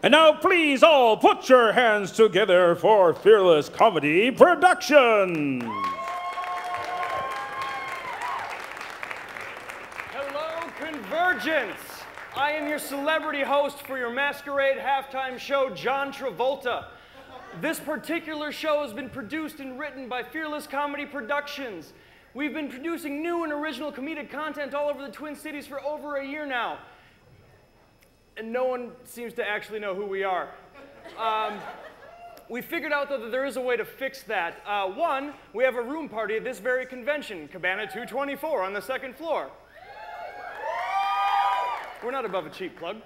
And now please all put your hands together for Fearless Comedy Productions. Hello, CONvergence. I am your celebrity host for your Masquerade halftime show, John Travolta. This particular show has been produced and written by Fearless Comedy Productions. We've been producing new and original comedic content all over the Twin Cities for over a year now. And no one seems to actually know who we are. We figured out, though, that there is a way to fix that. One, we have a room party at this very convention, Cabana 224 on the second floor. We're not above a cheap plug.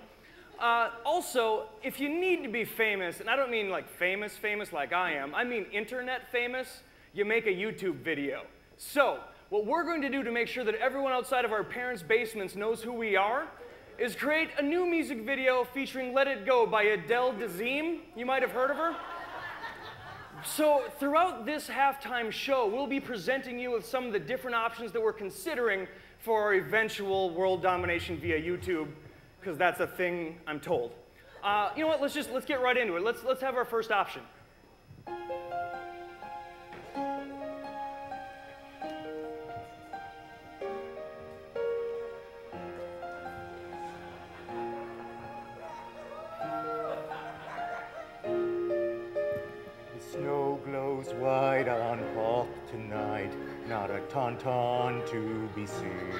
Also, if you need to be famous, and I don't mean like famous like I am, I mean internet famous, you make a YouTube video. So, what we're going to do to make sure that everyone outside of our parents' basements knows who we are is create a new music video featuring Let It Go by Adele Dazeem. You might have heard of her. So throughout this halftime show, we'll be presenting you with some of the different options that we're considering for our eventual world domination via YouTube, because that's a thing I'm told. You know what, let's get right into it. Let's have our first option. Snow glows white on Hawk tonight, not a tauntaun to be seen.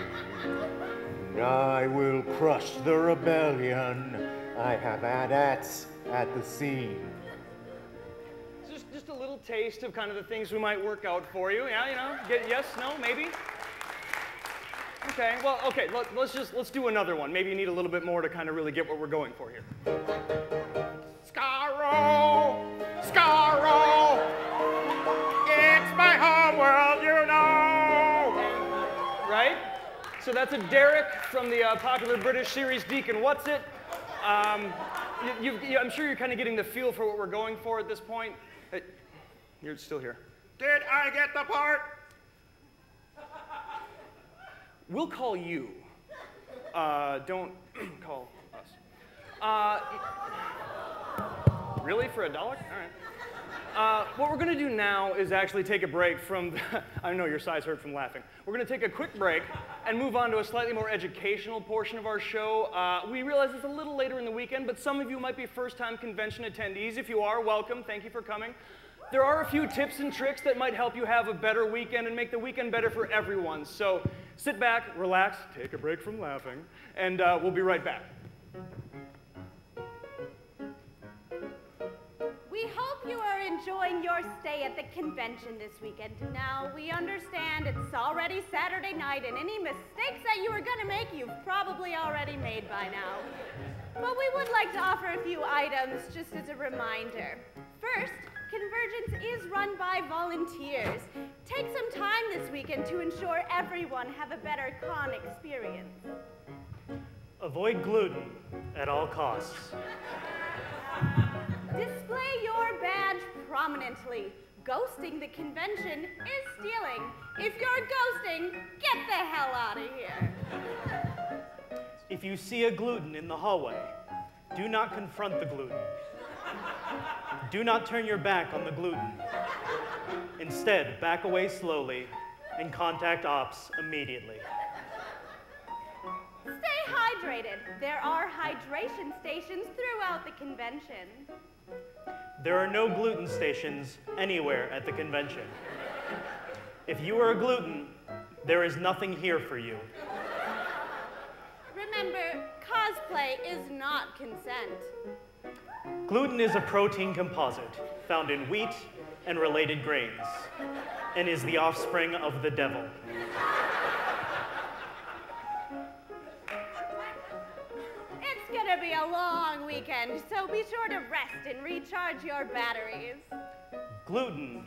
And I will crush the rebellion. I have AT-ATs at the scene. Just a little taste of kind of the things we might work out for you. Yeah, you know, yes, no, maybe. Okay, well, okay, let's do another one. Maybe you need a little bit more to kind of really get what we're going for here. Scarro! Scarro! It's my home world, you know! Right? So that's a Derek from the popular British series Deacon What's It. I'm sure you're kind of getting the feel for what we're going for at this point. Hey, you're still here. Did I get the part? We'll call you. Don't call us. Really? For $1? All right. What we're going to do now is actually take a break from I know your sighs hurt from laughing. We're going to take a quick break and move on to a slightly more educational portion of our show. We realize it's a little later in the weekend, but some of you might be first-time convention attendees. If you are, welcome. Thank you for coming. There are a few tips and tricks that might help you have a better weekend and make the weekend better for everyone. So sit back, relax, take a break from laughing, and we'll be right back. We hope you are enjoying your stay at the convention this weekend. Now, we understand it's already Saturday night, and any mistakes that you were going to make, you've probably already made by now. But we would like to offer a few items just as a reminder. First, CONvergence is run by volunteers. Take some time this weekend to ensure everyone have a better con experience. Avoid gluten at all costs. Display your badge prominently. Ghosting the convention is stealing. If you're ghosting, get the hell out of here. If you see a gluten in the hallway, do not confront the gluten. Do not turn your back on the gluten. Instead, back away slowly and contact ops immediately. Stay hydrated. There are hydration stations throughout the convention. There are no gluten stations anywhere at the convention. If you are a gluten, there is nothing here for you. Remember, cosplay is not consent. Gluten is a protein composite found in wheat and related grains, and is the offspring of the devil. It's gonna be a long weekend, so be sure to rest and recharge your batteries. Gluten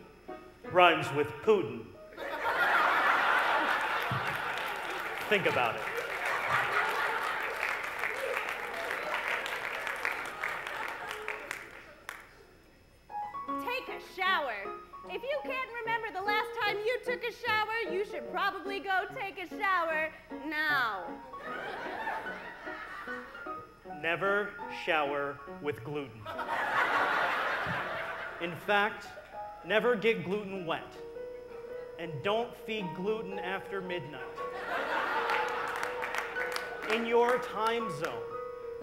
rhymes with Putin. Think about it. Take a shower. If you can't remember the last time you took a shower, you should probably go take a shower now. Never shower with gluten. In fact, never get gluten wet. And don't feed gluten after midnight. In your time zone.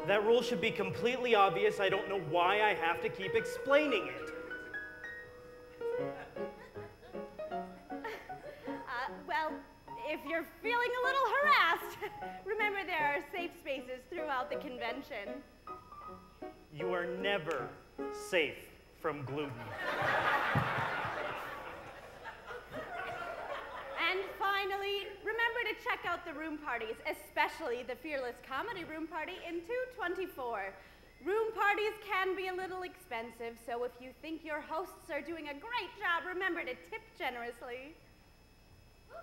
That rule should be completely obvious. I don't know why I have to keep explaining it. Well, if you're feeling a little harassed, remember there are safe spaces throughout the convention. You are never safe from gluten. And finally, remember to check out the room parties, especially the Fearless Comedy Room Party in 224. Room parties can be a little expensive, so if you think your hosts are doing a great job, remember to tip generously.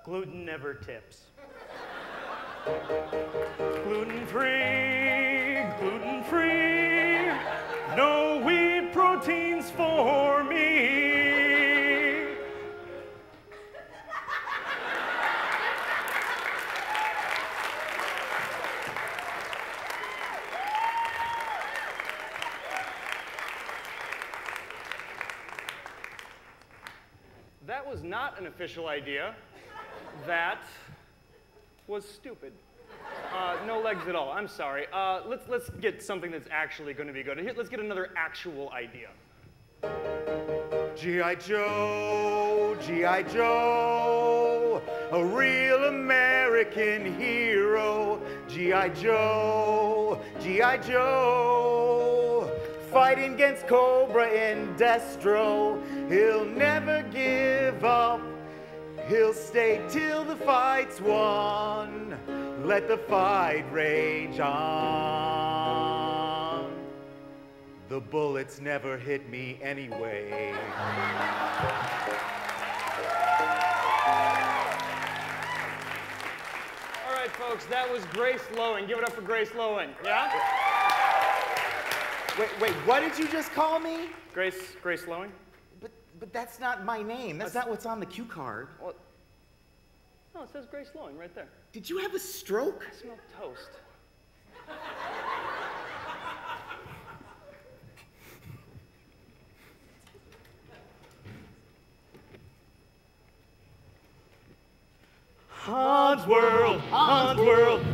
Gluten never tips. Gluten-free, gluten-free, no wheat proteins for me. That was not an official idea. That was stupid. No legs at all. I'm sorry. Let's get something that's actually going to be good. Here, let's get another actual idea. G.I. Joe, G.I. Joe, a real American hero. G.I. Joe, G.I. Joe, fighting against Cobra and Destro. He'll never give up. He'll stay till the fight's won. Let the fight rage on. The bullets never hit me anyway. All right, folks, that was Grace Lowen. Give it up for Grace Lowen. Yeah? Wait, what did you just call me? Grace Lowen? But that's not my name. That's not what's on the cue card. Well, no, it says Grace Lowen right there. Did you have a stroke? I smell toast. Hans World,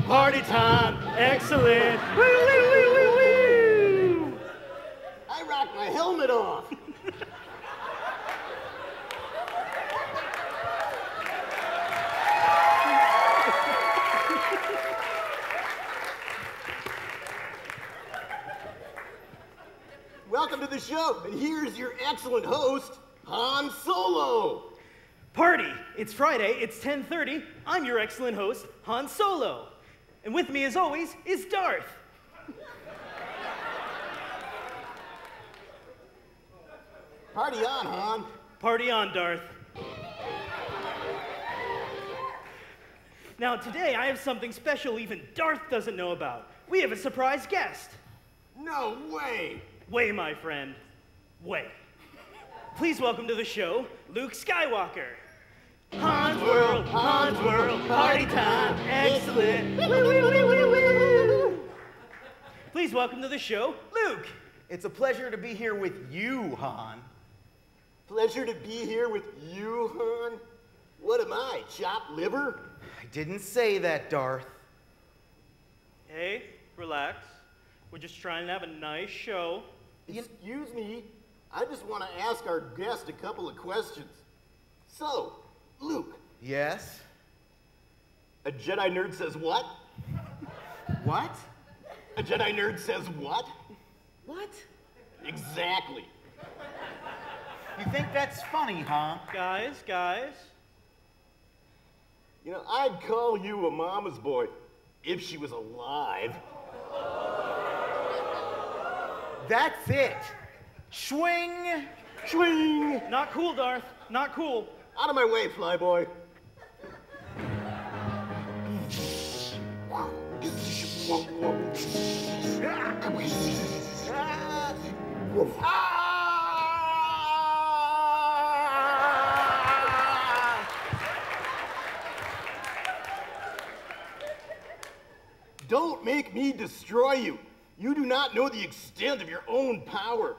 party time, excellent. Woo, woo, woo, woo, woo. I rocked my helmet off. Welcome to the show, and here's your excellent host, Han Solo. Party, it's Friday, it's 10:30. I'm your excellent host, Han Solo. And with me, as always, is Darth. Party on, Han. Party on, Darth. Now, today I have something special even Darth doesn't know about. We have a surprise guest. No way. Way, my friend. Way. Please welcome to the show, Luke Skywalker. Hans World, party time, excellent. Please welcome to the show, Luke. It's a pleasure to be here with you, Han. Pleasure to be here with you, Han. What am I, chopped liver? I didn't say that, Darth. Hey, relax. We're just trying to have a nice show. Excuse me, I just want to ask our guest a couple of questions. So, Luke. Yes? A Jedi nerd says what? What? A Jedi nerd says what? What? Exactly. You think that's funny, huh? Guys. You know, I'd call you a mama's boy if she was alive. That's it. Swing. Swing! Not cool, Darth. Not cool. Out of my way, flyboy. Don't make me destroy you. You do not know the extent of your own power.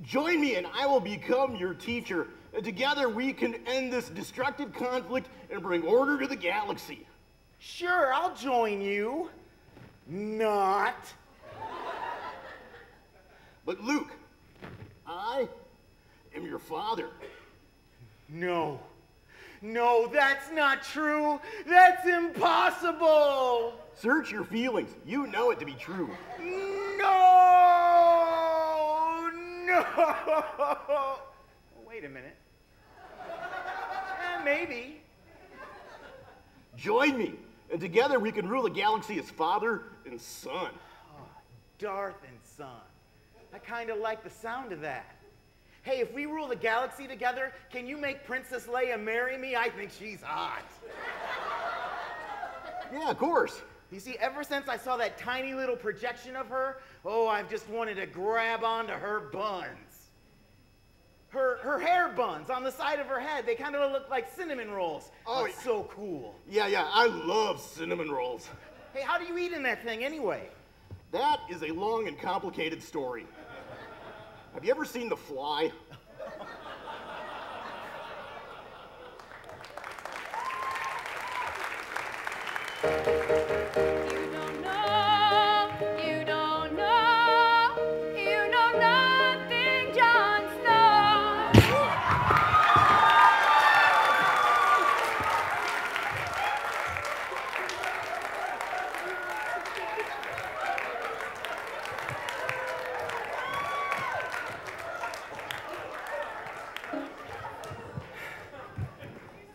Join me and I will become your teacher. Together we can end this destructive conflict and bring order to the galaxy. Sure, I'll join you. Not. But Luke, I am your father. No. No, that's not true. That's impossible. Search your feelings. You know it to be true. No! No! Wait a minute. Maybe. Join me, and together we can rule the galaxy as father and son. Oh, Darth and son. I kind of like the sound of that. Hey, if we rule the galaxy together, can you make Princess Leia marry me? I think she's hot. Yeah, of course. You see, ever since I saw that tiny little projection of her, oh, I've just wanted to grab onto her buns. Her hair buns on the side of her head, they kind of look like cinnamon rolls. Oh, it's so cool. Yeah, I love cinnamon rolls. Hey, how do you eat in that thing anyway? That is a long and complicated story. Have you ever seen The Fly?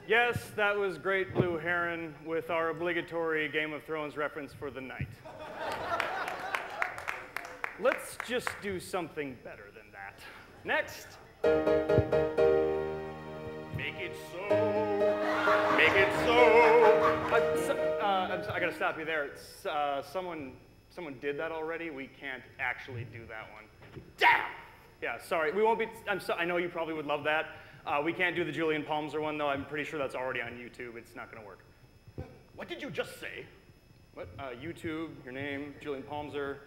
Yes, that was Great Blue Heron with our obligatory Game of Thrones reference for the night. Let's just do something better than that. Next. Make it so. Make it so. I gotta stop you there. Someone did that already. We can't actually do that one. Damn! Yeah, sorry. We won't be. I know you probably would love that. We can't do the Julian Palmser one, though. I'm pretty sure that's already on YouTube. It's not going to work. What did you just say? What? YouTube, your name, Julian Palmser.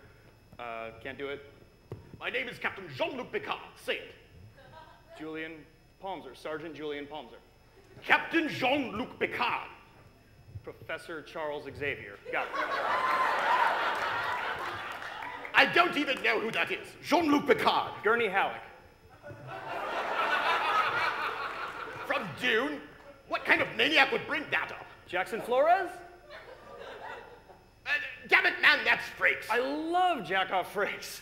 Can't do it. My name is Captain Jean-Luc Picard. Say it. Julian Palmser, Sergeant Julian Palmser. Captain Jean-Luc Picard. Professor Charles Xavier. Got it. I don't even know who that is. Jean-Luc Picard. Gurney Halleck. From Dune? What kind of maniac would bring that up? Jackson Flores? Damn it, man, that's Frakes. I love Jackoff Frakes.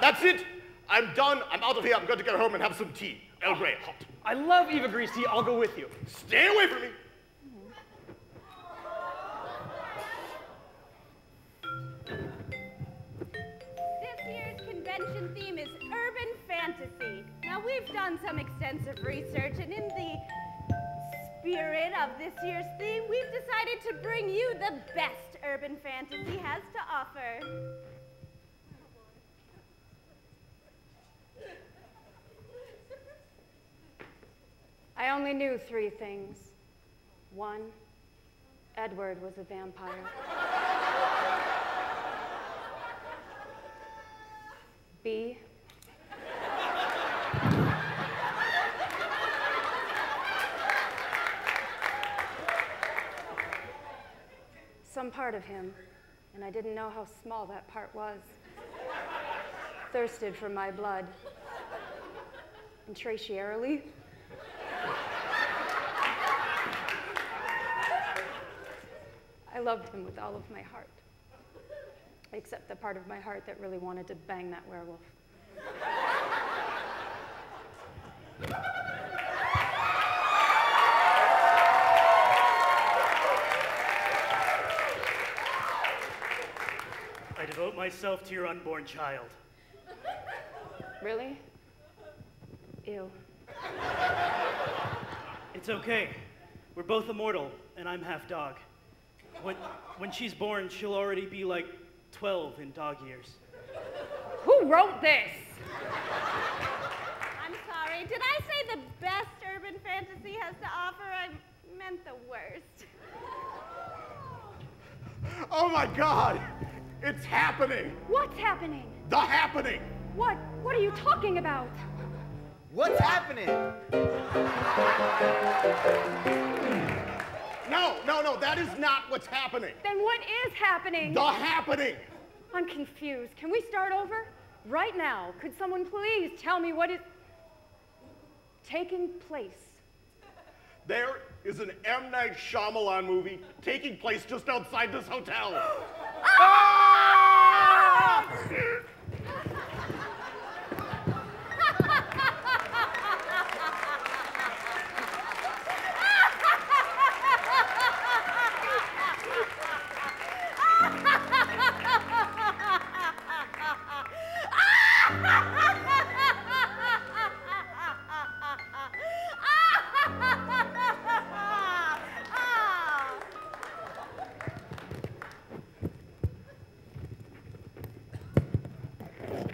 That's it. I'm done. I'm out of here. I'm going to go home and have some tea. Earl Grey, hot. I love Eva Green tea. I'll go with you. Stay away from me. This year's convention theme is urban fantasy. Now, we've done some extensive research, and in the spirit of this year's theme, we've decided to bring you the best urban fantasy has to offer. I only knew 3 things. 1, Edward was a vampire. B, some part of him, and I didn't know how small that part was, thirsted for my blood. Intratiarily, I loved him with all of my heart, except the part of my heart that really wanted to bang that werewolf. I devote myself to your unborn child. Really? Ew. It's okay. We're both immortal, and I'm half dog. When she's born, she'll already be like 12 in dog years. Who wrote this? I'm sorry, did I say the best urban fantasy has to offer? I meant the worst. Oh my God! It's happening. What's happening? The happening. What are you talking about? What's happening? No, that is not what's happening. Then what is happening? The happening. I'm confused. Can we start over? Right now, could someone please tell me what is taking place? There is an M. Night Shyamalan movie taking place just outside this hotel.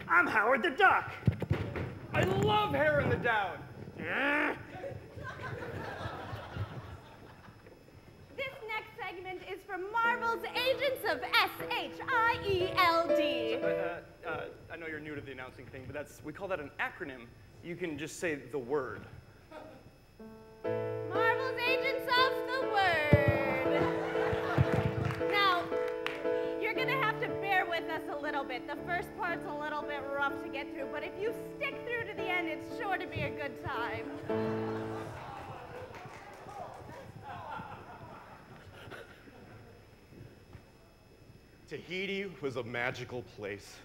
I'm Howard the Duck. I love hair in the down. This next segment is from Marvel's Agents of S-H-I-E-L-D. I know you're new to the announcing thing, but we call that an acronym. You can just say the word. Marvel's Agents of the Word. Now, you're going to have to bear with us a little bit. The first part's a little bit rough to get through, but if you stick through to the end, it's sure to be a good time. Tahiti was a magical place.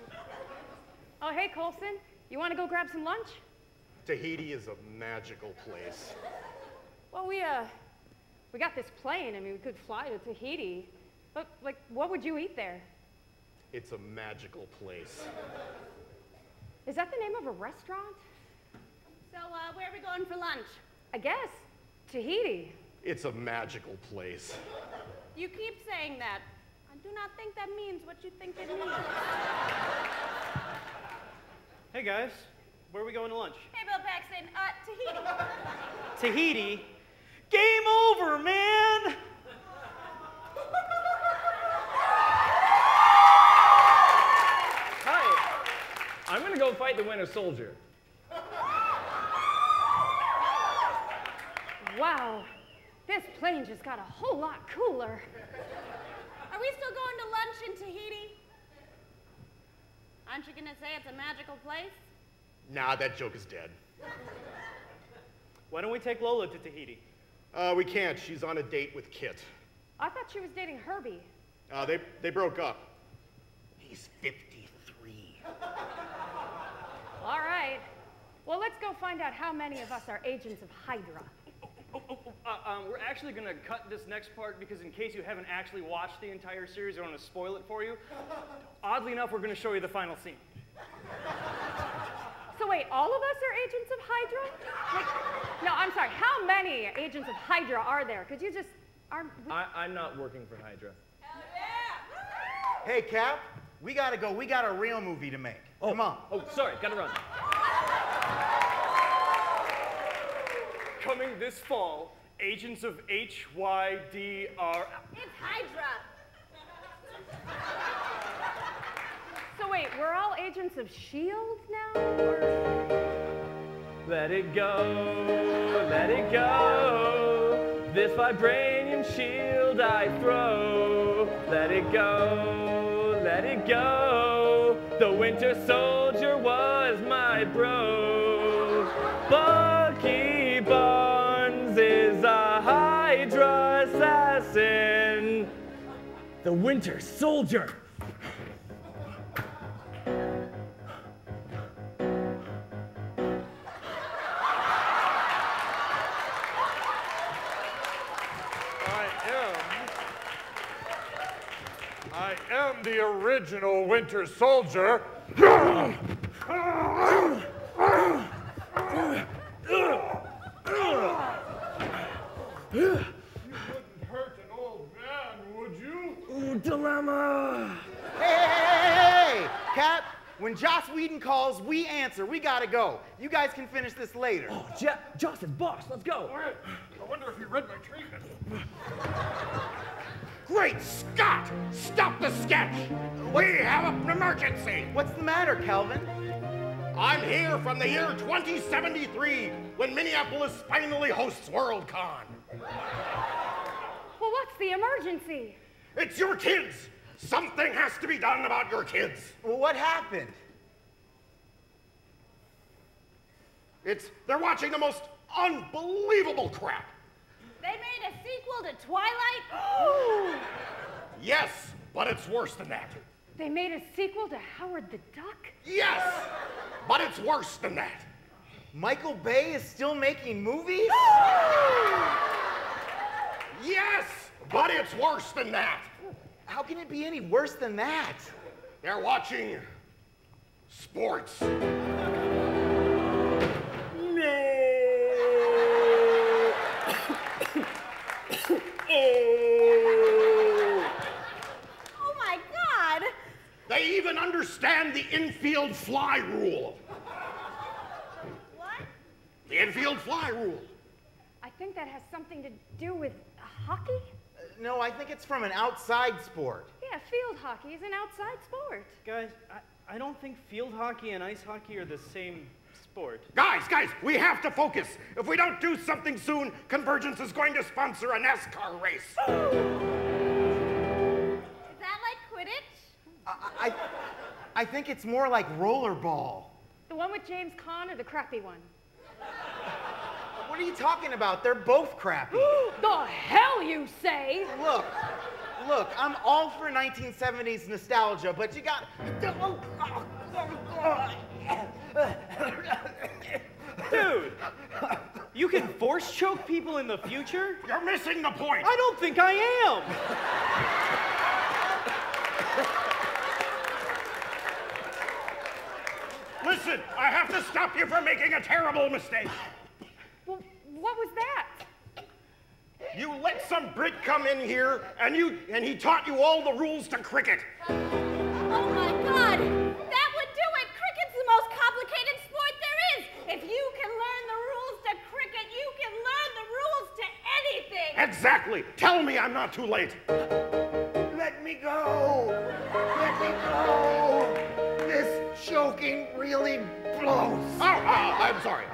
Oh, hey, Colson. You want to go grab some lunch? Tahiti is a magical place. Well, we got this plane. I mean, we could fly to Tahiti. But, like, what would you eat there? It's a magical place. Is that the name of a restaurant? So, where are we going for lunch? I guess. Tahiti. It's a magical place. You keep saying that. I do not think that means what you think it means. Hey guys, where are we going to lunch? Hey, Bill Paxton, Tahiti. Tahiti? Game over, man! Hi, I'm gonna go fight the Winter Soldier. Wow, this plane just got a whole lot cooler. Are we still going to lunch in Tahiti? Aren't you going to say it's a magical place? Nah, that joke is dead. Why don't we take Lola to Tahiti? We can't. She's on a date with Kit. I thought she was dating Herbie. They broke up. He's 53. All right. Well, let's go find out how many of us are agents of Hydra. We're actually going to cut this next part because in case you haven't actually watched the entire series, I don't want to spoil it for you. Oddly enough, we're going to show you the final scene. So wait, all of us are agents of Hydra? Like, no, I'm sorry. How many agents of Hydra are there? Could you just... I'm not working for Hydra. Hell yeah! Hey, Cap, we gotta go. We got a real movie to make. Come on. Oh, sorry, gotta run. Coming this fall, Agents of HYDR. It's Hydra. So wait, we're all agents of S.H.I.E.L.D. now? Or... Let it go, let it go. This vibranium shield I throw. Let it go, let it go. The Winter Soldier was my bro. Bucky Barnes is a Hydra assassin. The Winter Soldier. I am the original Winter Soldier. You wouldn't hurt an old man, would you? Ooh, dilemma. Hey! Cap, when Joss Whedon calls, we answer. We gotta go. You guys can finish this later. Oh, Joss is boss. Let's go. I wonder if he read my treatment. Great Scott! Stop the sketch! We have an emergency! What's the matter, Calvin? I'm here from the year 2073, when Minneapolis finally hosts WorldCon. Well, what's the emergency? It's your kids! Something has to be done about your kids. Well, what happened? They're watching the most unbelievable crap. They made a sequel to Twilight? Yes, but it's worse than that. They made a sequel to Howard the Duck? Yes, but it's worse than that. Michael Bay is still making movies? Yes, but it's worse than that. How can it be any worse than that? They're watching sports. Oh my God! They even understand the infield fly rule. What? The infield fly rule. I think that has something to do with hockey? No, I think it's from an outside sport. Yeah, field hockey is an outside sport. Guys, I don't think field hockey and ice hockey are the same sport. Guys, we have to focus. If we don't do something soon, CONvergence is going to sponsor a NASCAR race. Is that like Quidditch? I think it's more like rollerball. The one with James Caan or the crappy one? What are you talking about? They're both crappy. The hell you say? Look, I'm all for 1970s nostalgia, but you got... Dude, you can force choke people in the future? You're missing the point. I don't think I am. Listen, I have to stop you from making a terrible mistake. Well, what was that? You let some Brit come in here, and he taught you all the rules to cricket. Oh my God! That would do it! Cricket's the most complicated sport there is! If you can learn the rules to cricket, you can learn the rules to anything! Exactly. Tell me I'm not too late. Let me go! Let me go! This choking really blows. Oh, I'm sorry.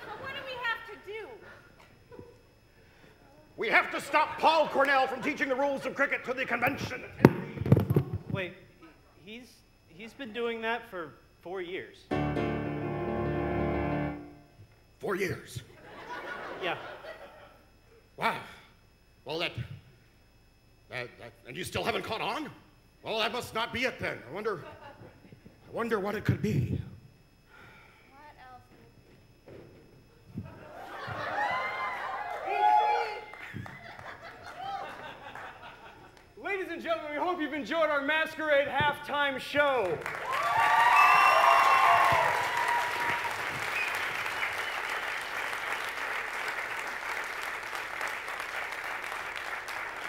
So what do we have to do? We have to stop Paul Cornell from teaching the rules of cricket to the convention. Wait, he's been doing that for 4 years. 4 years. Yeah. Wow. Well, and you still haven't caught on? Well, that must not be it then. I wonder what it could be. What else? Ladies and gentlemen, we hope you've enjoyed our Masquerade halftime show.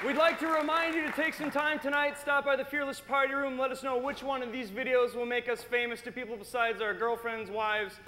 We'd like to remind you to take some time tonight, stop by the Fearless Party Room, let us know which one of these videos will make us famous to people besides our girlfriends, wives.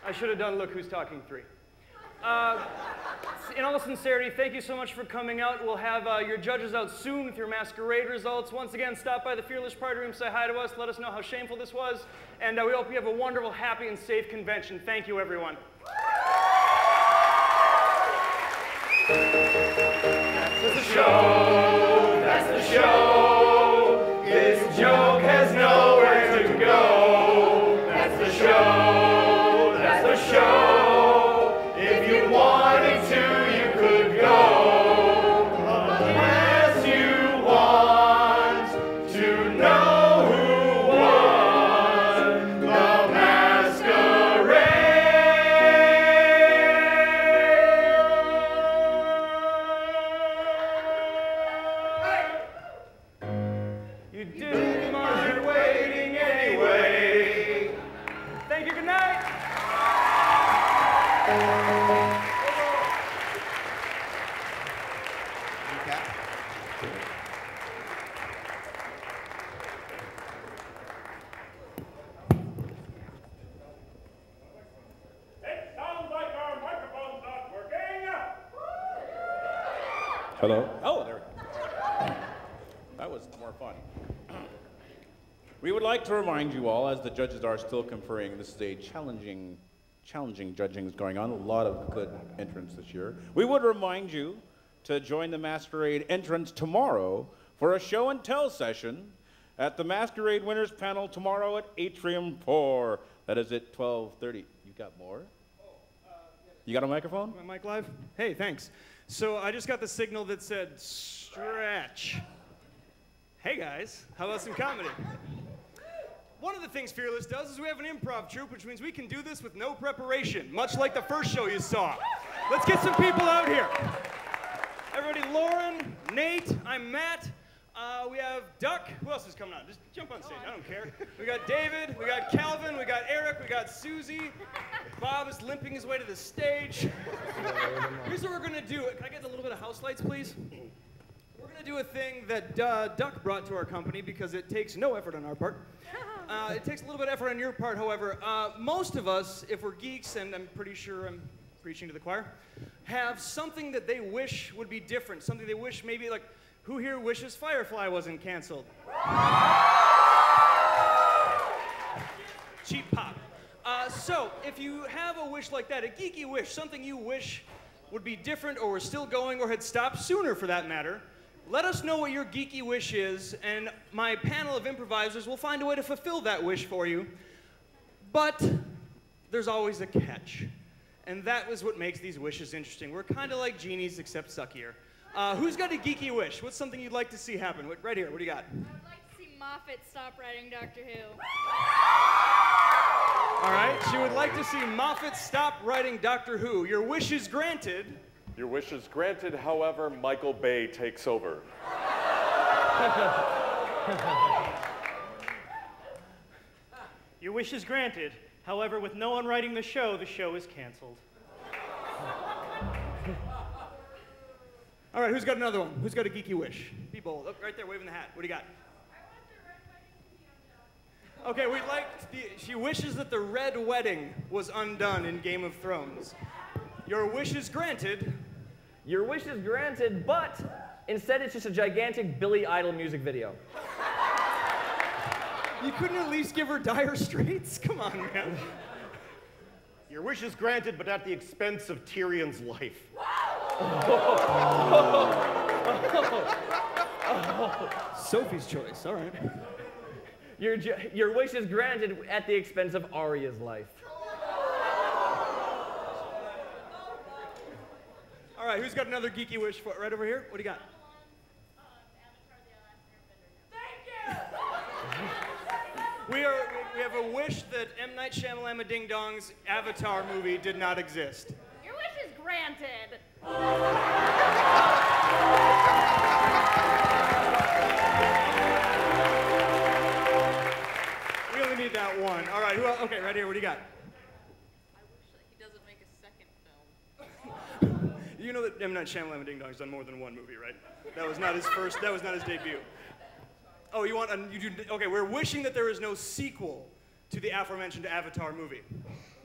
I should have done Look Who's Talking 3. In all sincerity, thank you so much for coming out. We'll have your judges out soon with your Masquerade results. Once again, stop by the Fearless Party Room, say hi to us, let us know how shameful this was, and we hope you have a wonderful, happy, and safe convention. Thank you, everyone. That's the show. That's the show. This joke has nowhere to go. That's the show. That's the show. If you want didn't mind waiting anyway. Thank you, good night. It sounds like our microphone's not working. Hello? Oh, there. That was more fun. We would like to remind you all, as the judges are still conferring, this is a challenging judging is going on. A lot of good entrants this year. We would remind you to join the Masquerade entrants tomorrow for a show and tell session at the Masquerade Winners Panel tomorrow at Atrium 4. That is at 12:30. You got more? You got a microphone? My mic live? Hey, thanks. So I just got the signal that said stretch. Hey guys, how about some comedy? One of the things Fearless does is we have an improv troupe, which means we can do this with no preparation, much like the first show you saw. Let's get some people out here. Everybody, Lauren, Nate, I'm Matt. We have Duck. Who else is coming out? Just jump on stage, I don't care. We got David, we got Calvin, we got Eric, we got Susie. Bob is limping his way to the stage. Here's what we're gonna do. Can I get a little bit of house lights, please? We're gonna do a thing that Duck brought to our company because it takes no effort on our part. It takes a little bit of effort on your part, however. Most of us, if we're geeks, and I'm pretty sure I'm preaching to the choir, have something that they wish would be different, something they wish maybe, like, who here wishes Firefly wasn't canceled? Cheap pop. So, if you have a wish like that, a geeky wish, something you wish would be different or were still going or had stopped sooner for that matter, let us know what your geeky wish is, and my panel of improvisers will find a way to fulfill that wish for you. But there's always a catch. And that was what makes these wishes interesting. We're kind of like genies, except suckier. Who's got a geeky wish? What's something you'd like to see happen? Right here, what do you got? I would like to see Moffat stop writing Doctor Who. All right, she would like to see Moffat stop writing Doctor Who. Your wish is granted. Your wish is granted, however, Michael Bay takes over. Your wish is granted. However, with no one writing the show is canceled. All right, who's got another one? Who's got a geeky wish? Be bold. Oh, right there, waving the hat. What do you got? Okay, she wishes that the Red Wedding was undone in Game of Thrones. Your wish is granted. Your wish is granted, but instead it's just a gigantic Billy Idol music video. You couldn't at least give her Dire Straits? Come on, man. Your wish is granted, but at the expense of Tyrion's life. Sophie's choice, all right. Your wish is granted at the expense of Arya's life. All right, who's got another geeky wish for right over here? What do you got? We have a wish that M. Night Shyamalan Ding Dong's Avatar movie did not exist. Your wish is granted. We only need that one. All right, who else? Okay, right here, what do you got? I wish that he doesn't make a second film. You know that M. Night Shyamalan Ding Dong's done more than one movie, right? That was not his first, that was not his debut. Oh, okay, we're wishing that there is no sequel to the aforementioned Avatar movie.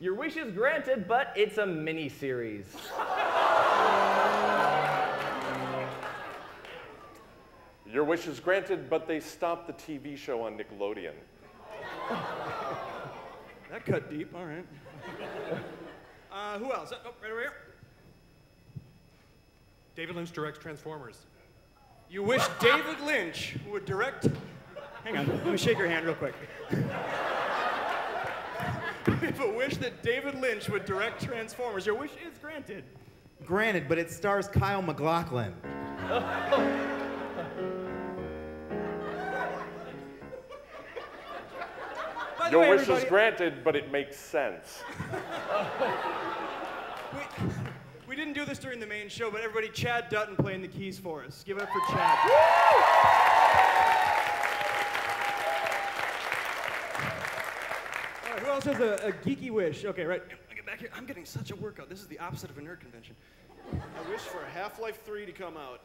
Your wish is granted, but it's a mini-series. Your wish is granted, but they stopped the TV show on Nickelodeon. That cut deep, all right. Who else? Oh, right over here. David Lynch directs Transformers. You wish David Lynch would direct... Hang on, let me shake your hand real quick. We have a wish that David Lynch would direct Transformers. Your wish is granted. Granted, but it stars Kyle MacLachlan. Your wish is granted, but it makes sense. We didn't do this during the main show, but everybody, Chad Dutton playing the keys for us. Give it up for Chad. says a geeky wish. Okay, right. Get back here. I'm getting such a workout. This is the opposite of a nerd convention. I wish for Half-Life 3 to come out.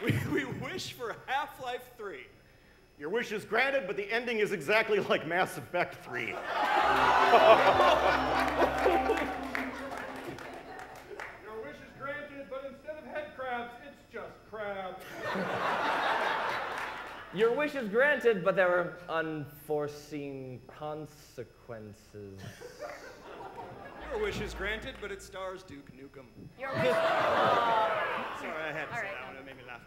We wish for Half-Life 3. Your wish is granted, but the ending is exactly like Mass Effect 3. Your wish is granted, but instead of head crabs, it's just crabs. Your wish is granted, but there are unforeseen consequences. Your wish is granted, but it stars Duke Nukem. Your wish. Sorry, I had to say that one. It made me laugh.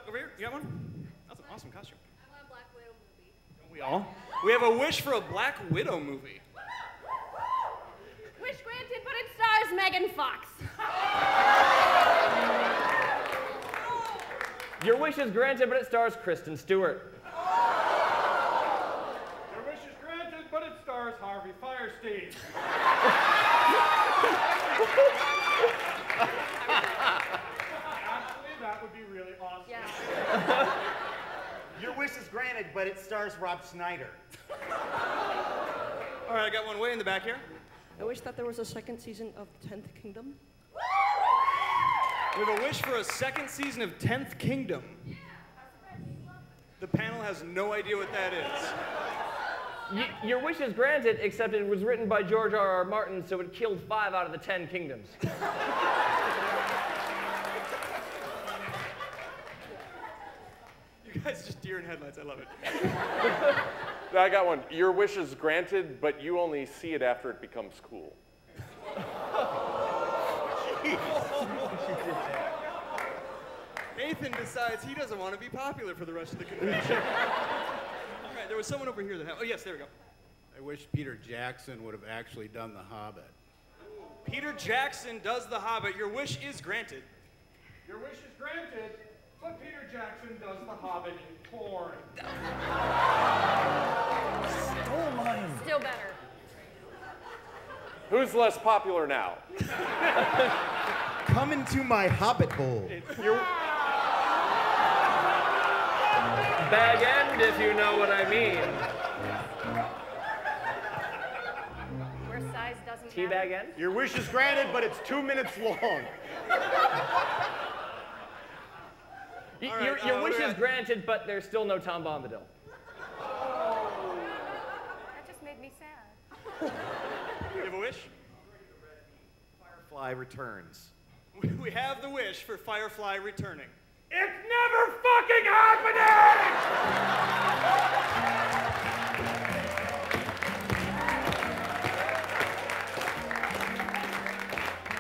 Over here, you got one? That's an awesome costume. I want a Black Widow movie. Don't we all? We have a wish for a Black Widow movie. Wish granted, but it stars Megan Fox. Your wish is granted, but it stars Kristen Stewart. Your wish is granted, but it stars Harvey Firestein. Actually, that would be really awesome. Yeah. Your wish is granted, but it stars Rob Schneider. All right, I got one way in the back here. I wish that there was a second season of 10th Kingdom. We have a wish for a second season of 10th Kingdom. The panel has no idea what that is. Your wish is granted, except it was written by George R.R. Martin, so it killed 5 out of the 10 kingdoms. You guys just deer in headlights. I love it. I got one. Your wish is granted, but you only see it after it becomes cool. Nathan decides he doesn't want to be popular for the rest of the convention. All right, there was someone over here that had... Oh, yes, there we go. I wish Peter Jackson would have actually done The Hobbit. Peter Jackson does The Hobbit. Your wish is granted. Your wish is granted, but Peter Jackson does The Hobbit in porn. Stole mine. Still better. Who's less popular now? Come into my Hobbit bowl. Bag end, if you know what I mean. Where size doesn't Teabag matter. end? Your wish is granted, but it's 2 minutes long. Your wish is granted, but there's still no Tom Bombadil. That just made me sad. You have a wish? Firefly returns. We have the wish for Firefly returning. It's never fucking happening!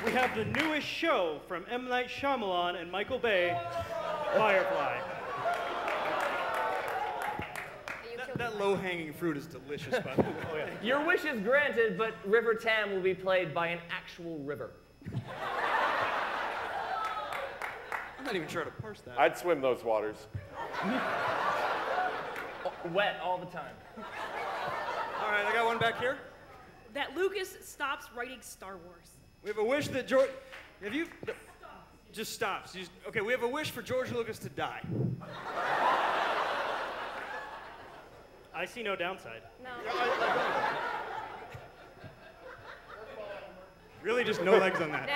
We have the newest show from M. Night Shyamalan and Michael Bay, Firefly. That low-hanging fruit is delicious, by the way. Oh, yeah. Your wish is granted, but River Tam will be played by an actual river. I'm not even sure how to parse that. I'd swim those waters. Wet all the time. All right, I got one back here. That Lucas stops writing Star Wars. We have a wish that George... Have you... Just stops. Okay, we have a wish for George Lucas to die. I see no downside. No. Really just no legs on that.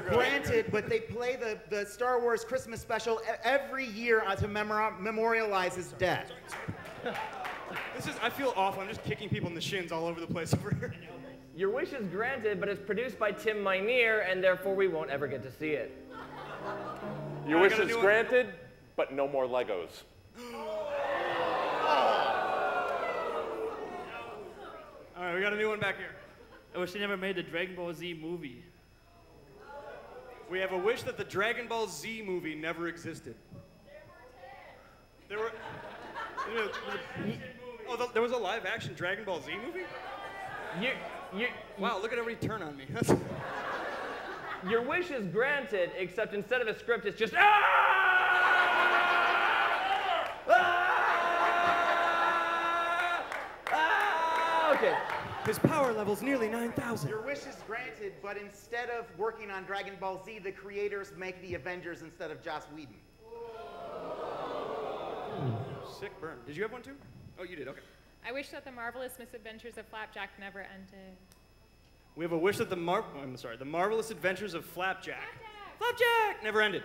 Granted, but they play the Star Wars Christmas special every year to memorialize his death. I feel awful. I'm just kicking people in the shins all over the place over here. Your wish is granted, but it's produced by Tim Minear, and therefore we won't ever get to see it. Your wish is granted, but no more Legos. All right, we got a new one back here. I wish they never made the Dragon Ball Z movie. We have a wish that the Dragon Ball Z movie never existed. There was a live-action Dragon Ball Z movie? Wow, look at everybody turn on me. Your wish is granted, except instead of a script, it's just okay. His power level's nearly 9,000. Your wish is granted, but instead of working on Dragon Ball Z, the creators make the Avengers instead of Joss Whedon. Sick burn. Did you have one too? Oh, you did, okay. I wish that the marvelous misadventures of Flapjack never ended. We have a wish that the marvelous adventures of Flapjack. Flapjack never ended.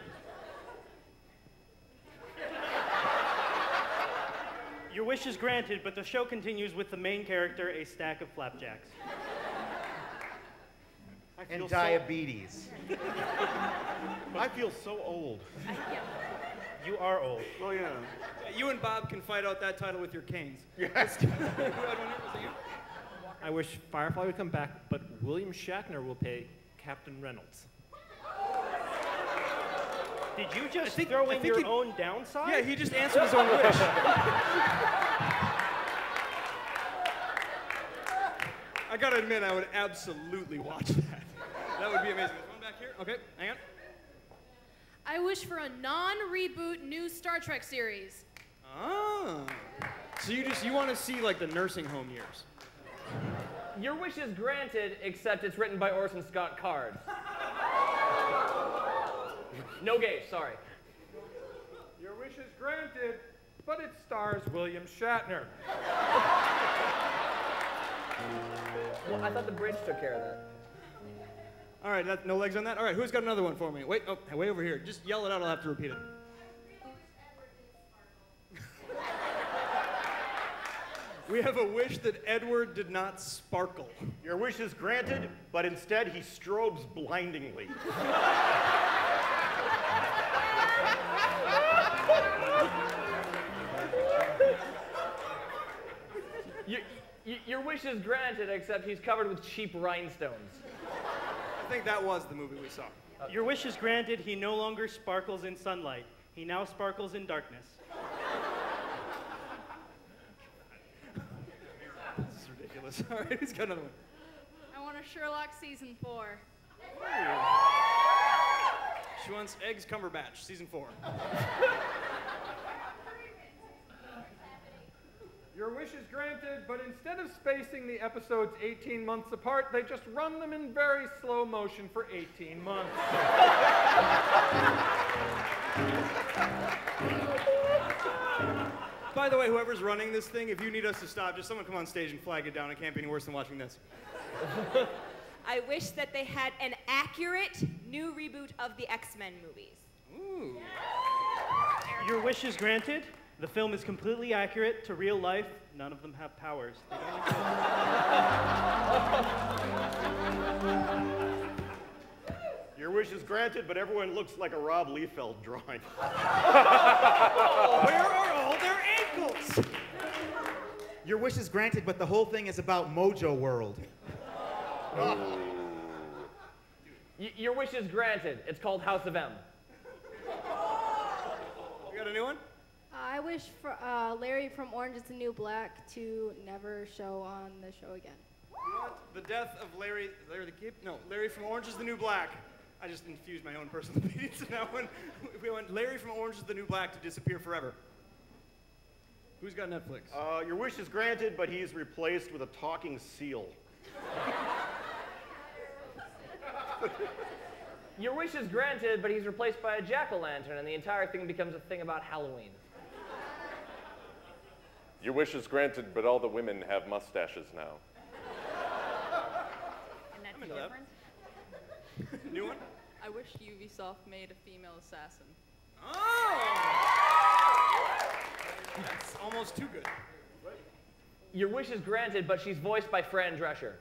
Your wish is granted, but the show continues with the main character, a stack of flapjacks. And diabetes. I feel so old. You are old. Well, yeah. You and Bob can fight out that title with your canes. Yes. I wish Firefly would come back, but William Shatner will pay Captain Reynolds. Did you just throw in your own downside? Yeah, he just answered his own wish. I gotta admit, I would absolutely watch that. That would be amazing. There's one back here. Okay, hang on. I wish for a non-reboot new Star Trek series. Ah. So you want to see like the nursing home years. Your wish is granted, except it's written by Orson Scott Card. No gays, sorry. Your wish is granted, but it stars William Shatner. Well, I thought the bridge took care of that. All right, no legs on that? All right, who's got another one for me? Wait, way over here. Just yell it out, I'll have to repeat it. We have a wish that Edward did not sparkle. Your wish is granted, but instead he strobes blindingly. Your wish is granted, except he's covered with cheap rhinestones. I think that was the movie we saw. Your wish is granted, he no longer sparkles in sunlight. He now sparkles in darkness. This is ridiculous. All right, who's got another one? I want a Sherlock season 4. She wants Eggs Cumberbatch, season 4. Your wish is granted, but instead of spacing the episodes 18 months apart, they just run them in very slow motion for 18 months. By the way, whoever's running this thing, if you need us to stop, just someone come on stage and flag it down. It can't be any worse than watching this. I wish that they had an accurate new reboot of the X-Men movies. Ooh. Your wish is granted. The film is completely accurate to real life. None of them have powers. They don't exist. Your wish is granted, but everyone looks like a Rob Liefeld drawing. Where are all their ankles? Your wish is granted, but the whole thing is about Mojo World. Your wish is granted. It's called House of M. You got a new one? I wish for Larry from Orange is the New Black to never show on the show again. You want the death of Larry the Kid? No, Larry from Orange is the New Black. I just infused my own personal opinions in that one. We want Larry from Orange is the New Black to disappear forever. Who's got Netflix? Your wish is granted, but he's replaced with a talking seal. Your wish is granted, but he's replaced by a jack-o'-lantern, and the entire thing becomes a thing about Halloween. Your wish is granted, but all the women have mustaches now. And that's the difference? New one? I wish Ubisoft made a female assassin. Oh! That's almost too good. Your wish is granted, but she's voiced by Fran Drescher.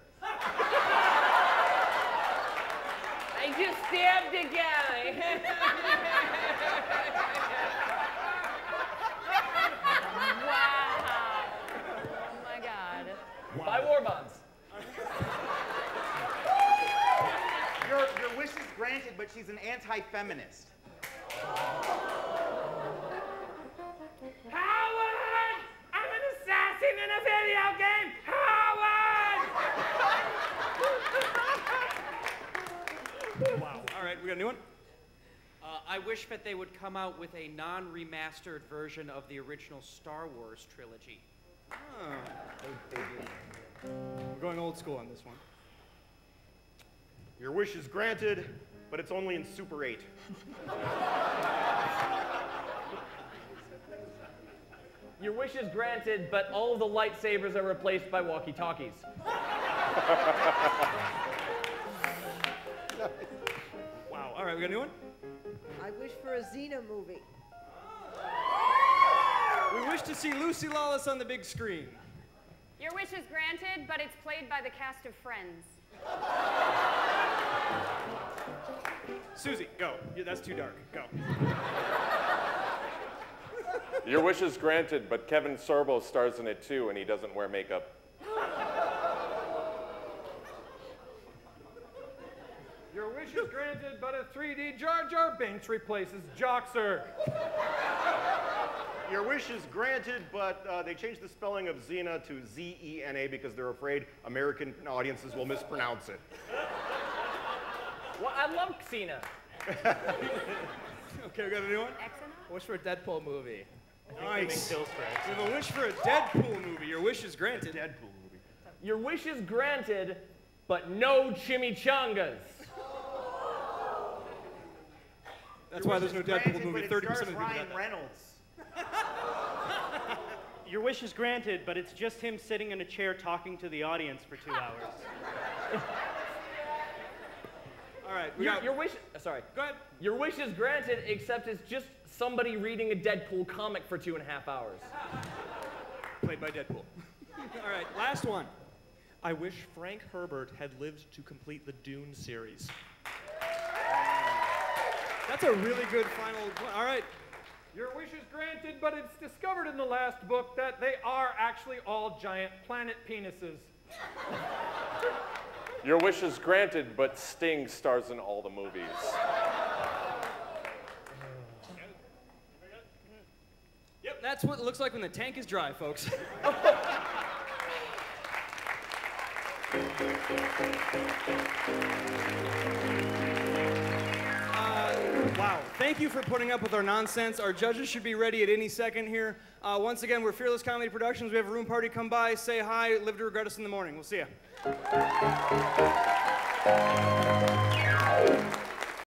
I just stabbed a guy. Wow. Oh my God. Wow. Buy war bonds. Your wish is granted, but she's an anti-feminist. Howard! I'm an assassin in a video game! Howard! Wow. All right, we got a new one? I wish that they would come out with a non-remastered version of the original Star Wars trilogy. Oh. We're going old school on this one. Your wish is granted, but it's only in Super 8. Your wish is granted, but all of the lightsabers are replaced by walkie-talkies. Wow. All right, we got a new one? I wish for a Xena movie. We wish to see Lucy Lawless on the big screen. Your wish is granted, but it's played by the cast of Friends. Susie, go. Yeah, that's too dark. Go. Your wish is granted, but Kevin Sorbo stars in it too, and he doesn't wear makeup. Your wish is granted, but a 3D Jar Jar Binks replaces Joxer. Your wish is granted, but they changed the spelling of Xena to Z-E-N-A because they're afraid American audiences will mispronounce it. Well, I love Xena. Okay, we got a new one? Excellent. Wish for a Deadpool movie. Nice. We have a wish for a Deadpool movie. Your wish is granted. Deadpool movie. Your wish is granted, but no chimichangas. That's why there's no Deadpool movie. 30% of the people Ryan got that. Reynolds. Your wish is granted, but it's just him sitting in a chair talking to the audience for 2 hours. All right, Your wish. Sorry. Go ahead. Your wish is granted, except it's just somebody reading a Deadpool comic for 2.5 hours. Played by Deadpool. All right, last one. I wish Frank Herbert had lived to complete the Dune series. That's a really good final one. All right. Your wish is granted, but it's discovered in the last book that they are actually all giant planet penises. Your wish is granted, but Sting stars in all the movies. Yep, that's what it looks like when the tank is dry, folks. Wow. Thank you for putting up with our nonsense. Our judges should be ready at any second here. Once again, we're Fearless Comedy Productions. We have a room party. Come by, say hi, live to regret us in the morning. We'll see ya.